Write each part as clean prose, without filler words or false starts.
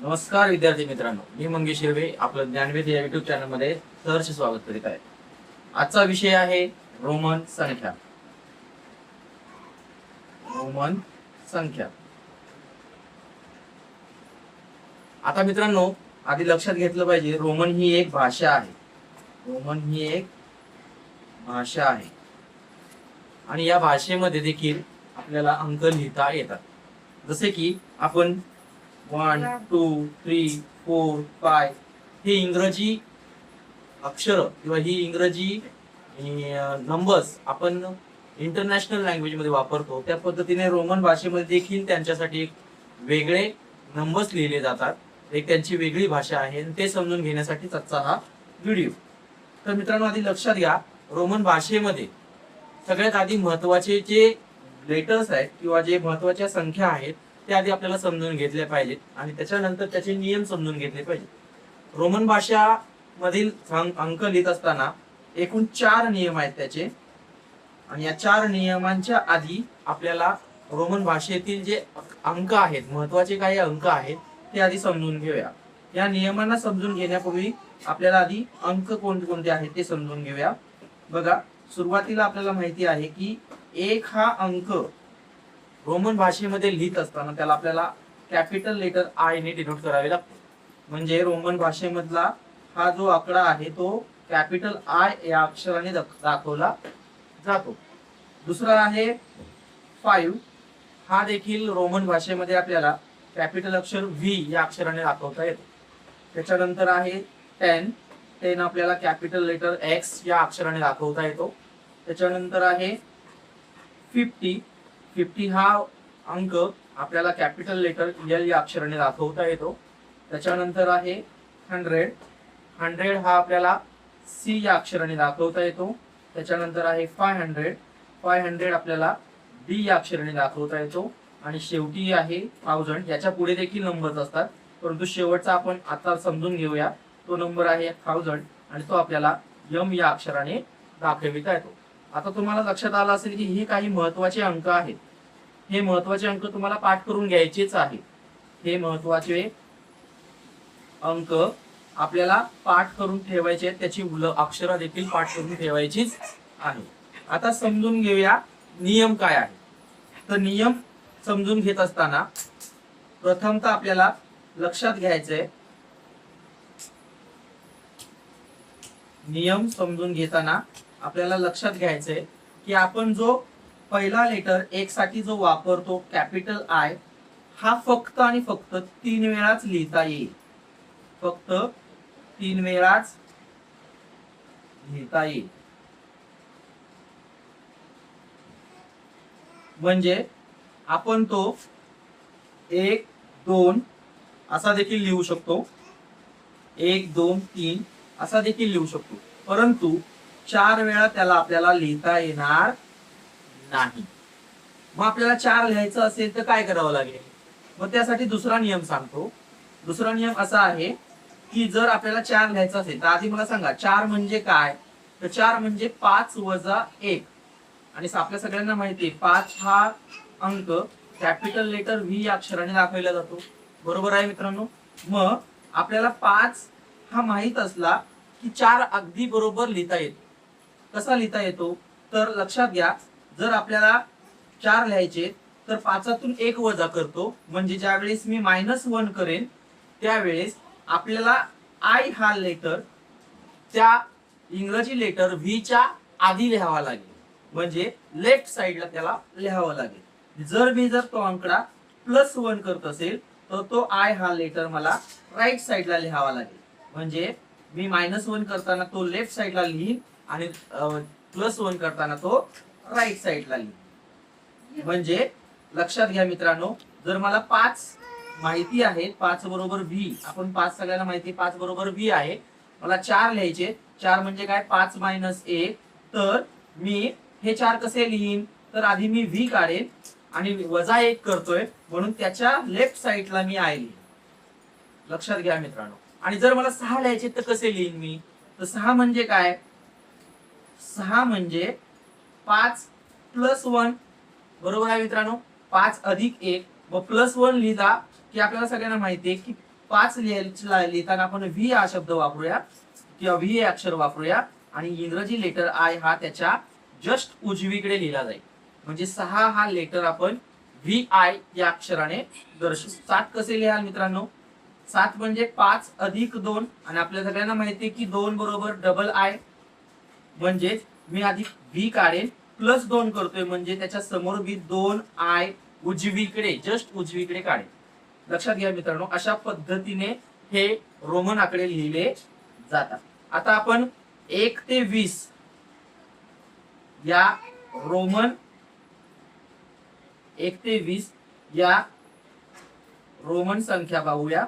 नमस्कार विद्यार्थी मित्रांनो, मी मंगेश हिरवे आपलं ज्ञानवेध या युट्यूब चॅनल मध्ये सहर्ष स्वागत करीत आहे। आजचा विषय आहे रोमन संख्या। रोमन संख्या। आता मित्रांनो, आधी लक्षात घेतलं पाहिजे, रोमन ही एक भाषा आहे। रोमन ही एक भाषा आहे आणि या भाषेमध्ये देखील आपल्याला अंक लिहिता येतात। जसे की आपण 1 2 3 4 5 हे इंग्रजी अक्षर किंवा ही इंग्रजी नंबर्स आपण इंटरनॅशनल लँग्वेज मध्ये वापरतो। त्या पद्धतीने रोमन भाषेमध्ये देखील त्यांच्यासाठी एक वेगळे नंबर्स लिहिले जातात, एक त्यांची वेगळी भाषा आहे आणि ते समजून घेण्यासाठी आजचा हा व्हिडिओ। तर मित्रांनो, आधी लक्षात घ्या, रोमन भाषेमध्ये सगळ्यात आधी महत्त्वाचे जे लेटर्स आहेत किंवा जे महत्त्वाच्या संख्या आहेत ते आधी आपल्याला समजून घेतले पाहिजेत आणि त्याच्यानंतर त्याचे नियम समजून घेतले पाहिजेत। रोमन भाषा मधील अंक लिहित असताना एकूण 4 नियम आहेत त्याचे, आणि या 4 नियमांच्या आधी आपल्याला रोमन भाषेतील जे अंक आहेत, महत्त्वाचे काही अंक आहेत ते आधी समजून घेऊया। या नियमांना समजून घेण्यापूर्वी आपल्याला आधी अंक कोणते आहेत ते समजून घेऊया। बघा, सुरुवातीला आपल्याला माहिती आहे की 1 हा अंक रोमन भाषेमध्ये लिहित असताना त्याला आपल्याला कॅपिटल लेटर आय ने डिनोट करावे लागते। म्हणजे रोमन भाषेमधला हा जो आकडा आहे तो कॅपिटल आय या अक्षराने दाखवला जातो। दुसरा आहे 5, हा देखील रोमन भाषेमध्ये आपल्याला कॅपिटल अक्षर व्ही या अक्षराने दाखवता येतो। त्याच्यानंतर आहे 10 आपल्याला कॅपिटल लेटर एक्स या अक्षराने दाखवता येतो। त्याच्यानंतर आहे 50 हा अंक आपल्याला कॅपिटल लेटर एल या अक्षराने दाखवता येतो। त्याच्यानंतर आहे 100 हा आपल्याला सी या अक्षराने दाखवता येतो। त्याच्यानंतर आहे 500 आपल्याला डी या अक्षराने दाखवता येतो। आणि शेवटी आहे 1000, याच्या पुढे देखील नंबर्स असतात, परंतु शेवटचा आपण आता समजून घेऊया। तो नंबर आहे 1000 आणि तो आपल्याला एम या अक्षराने दाखविता येतो। आता तुम्हाला लक्षात आलं असेल की हे काही महत्त्वाचे अंक आहेत। हे महत्त्वाचे अंक तुम्हाला पाठ करून घ्यायचेच आहे। हे महत्त्वाचे अंक आपल्याला पाठ करून ठेवायचे आहेत, त्याची अक्षरं देखील पाठ करून ठेवायचीच आहे। आता समजून घेऊया नियम काय आहे। तर नियम समजून घेत असताना प्रथमतः आपल्याला लक्षात घ्यायचंय, नियम समजून घेताना आपल्याला लक्षात घ्यायचंय की आपण जो पहिला लेटर एक साठी जो वापरतो कॅपिटल आय, हा फक्त आणि फक्त 3 वेळाच लिहिता येईल। फक्त 3 वेळाच लिहिता येईल। म्हणजे आपण तो 1 2 असा देखील लिहू शकतो, 1 2 3 असा देखील लिहू शकतो, परंतु 4 वेळा त्याला आपल्याला लिहिता येणार नाही। मग आपल्याला 4 लिहायचं असेल तर काय करावं लागेल? मग त्यासाठी दुसरा नियम सांगतो। दुसरा नियम असा आहे की जर आपल्याला 4 लिहायचं असेल तर आधी मला सांगा 4 म्हणजे काय? तर 4 म्हणजे 5 वजा 1, आणि आपल्या सगळ्यांना माहिती आहे 5 हा अंक कॅपिटल लेटर व्ही या अक्षराने दाखवला जातो। बरोबर आहे मित्रांनो? मग आपल्याला 5 हा माहित असला की 4 अगदी बरोबर लिहिता येतो। कसा लिहिता येतो? तर लक्षात घ्या, जर आपल्याला 4 लिहायचे तर 5तून 1 वजा करतो, म्हणजे ज्या वेळेस मी -1 करेन त्यावेळेस आपल्याला आय हा लेटर त्या इंग्रजी लेटर व्ही च्या आधी लिहावा लागेल, म्हणजे लेफ्ट साइडला त्याला लिहावं लागेल। जर तो आकडा +1 करत असेल तर तो आय हा लेटर मला राईट साइडला लिहावा लागेल। म्हणजे मी -1 करताना तो लेफ्ट साइडला लिहीन आणि +1 करताना तो राईट साइडला लिहीन। म्हणजे लक्षात घ्या मित्रांनो, जर मला 5 माहिती आहे, 5 बरोबर व्ही, आपण 5 सगळ्यांना माहिती 5 बरोबर व्ही आहे, मला 4 लिहायचे। 4 म्हणजे काय? 5 - 1, तर मी हे 4 कसे लिहीन? तर आधी मी व्ही काढेन आणि -1 करतोय म्हणून त्याच्या लेफ्ट साइडला मी आय लिहीन। लक्षात घ्या मित्रांनो। आणि जर मला 6 लिहायचे तर कसे लिहीन मी? तर 6 म्हणजे काय? 6 म्हणजे 5 + 1, बरोबर आहे मित्रांनो? 5 + 1 व +1 लिहिला की आपल्याला सगळ्यांना माहिती आहे की 5 लिहिताना आपण व्ही हा शब्द वापरूया किंवा व्ही हे अक्षर वापरूया आणि इंग्रजी लेटर आय हा त्याच्या जस्ट उजवीकडे लिहिला जाईल. म्हणजे 6 हा लेटर आपण व्ही आय या अक्षराने दर्शवू. 7 कसे लिहाल मित्रांनो? 7 म्हणजे 5 अधिक 2 आणि आपल्या सगळ्यांना माहिती आहे की 2 बरोबर डबल आय, म्हणजे मी आधी व्ही काढेन प्लस 2 करतोय म्हणजे त्याच्या समोर मी 2 आय उजवीकडे जस्ट उजवीकडे काढेन. लक्षात घ्या मित्रांनो, अशा पद्धतीने हे रोमन आकडे लिहिले जातात. आता आपण 1 ते 20 या रोमन 1 ते 20 या रोमन संख्या पाहूया.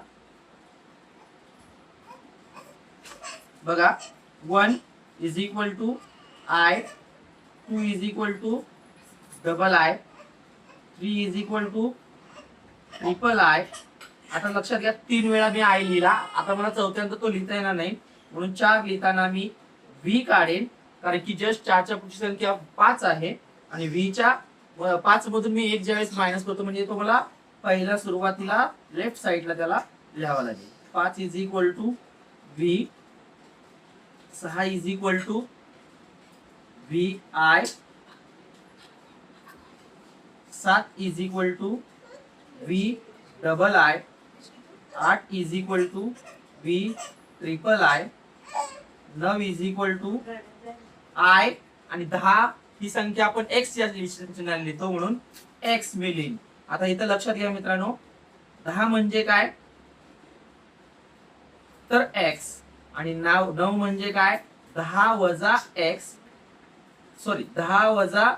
बघा, 1 is equal to I, 2 is equal to double I, 3 is equal to triple I. आता लक्षात घ्या 3 वेळा मी आय लिहिला. आता मला चौथ्यांदा तो लिहिता येणार नाही म्हणून 4 लिहिताना मी व्ही काढेन, कारण की जस्ट 4च्या पुढची संख्या 5 आहे आणि व्हीच्या 5 मधून मी 1 ज्यावेळेस मायनस करतो म्हणजे तो मला पहिला सुरुवातीला लेफ्ट साइडला त्याला लिहावा लागेल. 5 is equal to V, 6 is equal to V I, 7 is equal to V double I, 8 is equal to V triple I, 9 is equal to I आणि 10 ही संख्या आपण एक्स या चिन्हाने लिहितो म्हणून एक्स मी लिहिन. आता इथं लक्षात घ्या मित्रांनो, 10 म्हणजे काय तर एक्स आणि 9 म्हणजे काय 10 वजा एक्स, सॉरी 10 वजा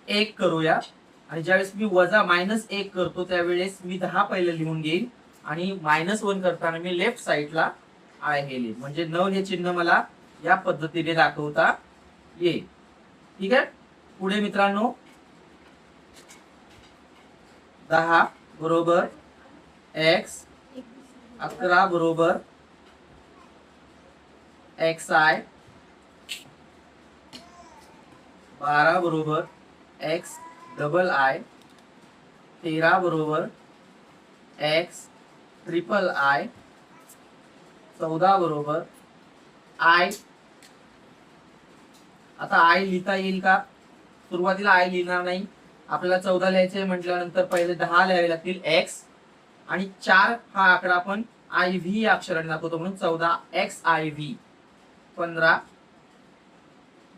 1 करूया. आणि ज्यावेळेस मी वजा -1 करतो त्यावेळेस मी 10 पहिले लिहून घेईन आणि -1 करताना मी लेफ्ट साइडला आय हे लिहिन, म्हणजे 9 हे चिन्ह मला या पद्धतीने दाखवता येईल. ठीक आहे. पुढे मित्रांनो, 10 बरोबर एक्स, 11 बरोबर एक्स आय, 12 बरोबर एक्स डबल आय, 13 बरोबर एक्स ट्रिपल आय, 14 बरोबर आय. आता आय लिहिता येईल का? सुरुवातीला आय लिहिणार नाही, आपल्याला 14 लिहायचे म्हटल्यानंतर पहिले 10 लिहावे लागतील एक्स आणि 4 हा आकडा आपण आय व्ही या अक्षराने दाखवतो म्हणून 14 एक्स आय व्ही, 15,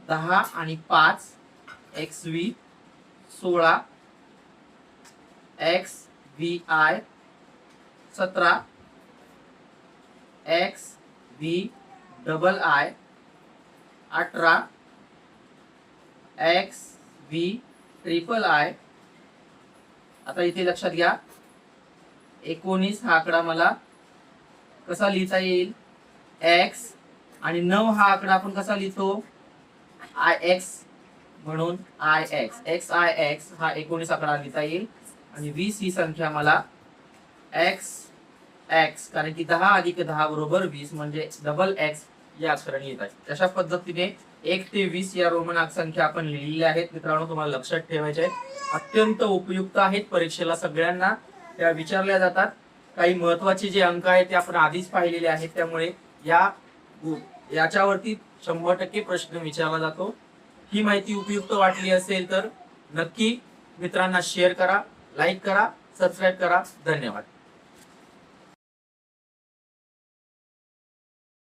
10 आणि 5 x V, 16 x V I, 17 x V double I, 18 x V triple I. आता इथे लक्षात घ्या 19 हा आकडा मला कसा लिहिता येईल एक्स आणि 9 हा आकडा आपण कसा लिहितो आय एक्स म्हणून I x, X I x हा 19 आकडा लिहिता येईल आणि 20 ही संख्या मला एक्स एक्स, कारण की 10 अधिक 10 बरोबर 20 म्हणजे डबल एक्स या अक्षराने लिहित आहे. अशा पद्धतीने 1 ते 20 या रोमन संख्या आपण लिहिलेल्या आहेत मित्रांनो, तुम्हाला लक्षात ठेवायचे आहेत. अत्यंत उपयुक्त आहेत, परीक्षेला सगळ्यांना त्या विचारल्या जातात. काही महत्वाचे जे अंक आहेत ते आपण आधीच पाहिलेले आहेत, त्यामुळे याच्यावरती 100% प्रश्न विचारला जातो. ही माहिती उपयुक्त वाटली असेल तर नक्की मित्रांना शेअर करा, लाईक करा, सबस्क्राईब करा. धन्यवाद.